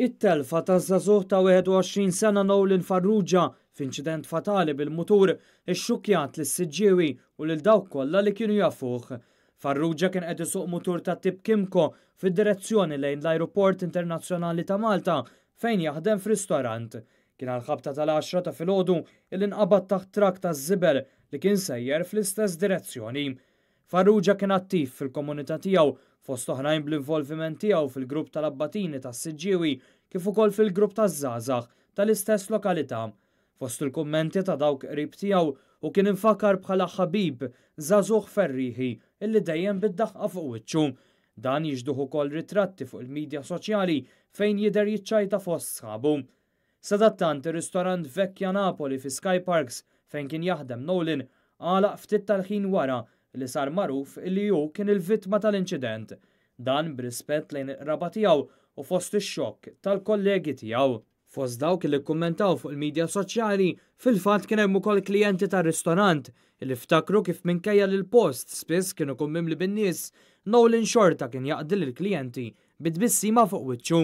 It-telfa taż-żagħżugħ ta' 21 sena Nolan Farrugia f'inċident fatali bil-mutur ixxukkjat lis-Siġġiewi u lil dawk kollha li kienu jafuh. Farrugia kien qed isuq mutur ta' tip Kimco fid-direzzjoni lejn l-Ajruport Internazzjonali ta' Malta fejn jaħdem f'ristorant. Kien għall-ħabta tal-10 ta' filgħodu illi inqabad taħt trakk ta' żibel li kien sejjer fl-istess direzzjoni. Farrugia kien attiv fil-komunità tiegħu fost oħrajn bl-involviment tiegħu fil-grupp tal-Abbatini tas-Siġġiewi kif ukoll fil-grupp taż-żgħażagħ tal-istess lokalità. Fost il-kummenti ta' dawk qrib tiegħu u kien infakkar bħala ħabib żagħżugħ ferrieħi illi dejjem bid-daħqa fuq wiċċu. Dan jiġduh ukoll ritratti fuq il-midja soċjali fejn jidher jiċċajta fost sħabu. Sadattant ir-ristorant Vecchia Napoli fi Sky Parks fejn kien jaħdem Nolan għalaq ftit tal-ħin wara li sar magħruf li hu kien il-vittma tal-inċident. Dan b'rispett lejn il-qraba tiegħu u fost ix-xokk tal-kollegi tiegħu. Fost dawk li kkummentaw fuq il-midja soċjali fil-fatt kien hemm ukoll klijenti tar-ristorant li ftakru kif minkejja li l-post spiss kienu mimli bin-nies Nolan xorta kien jaqdi lill-klijenti bit-tbissima fuq wiċċu.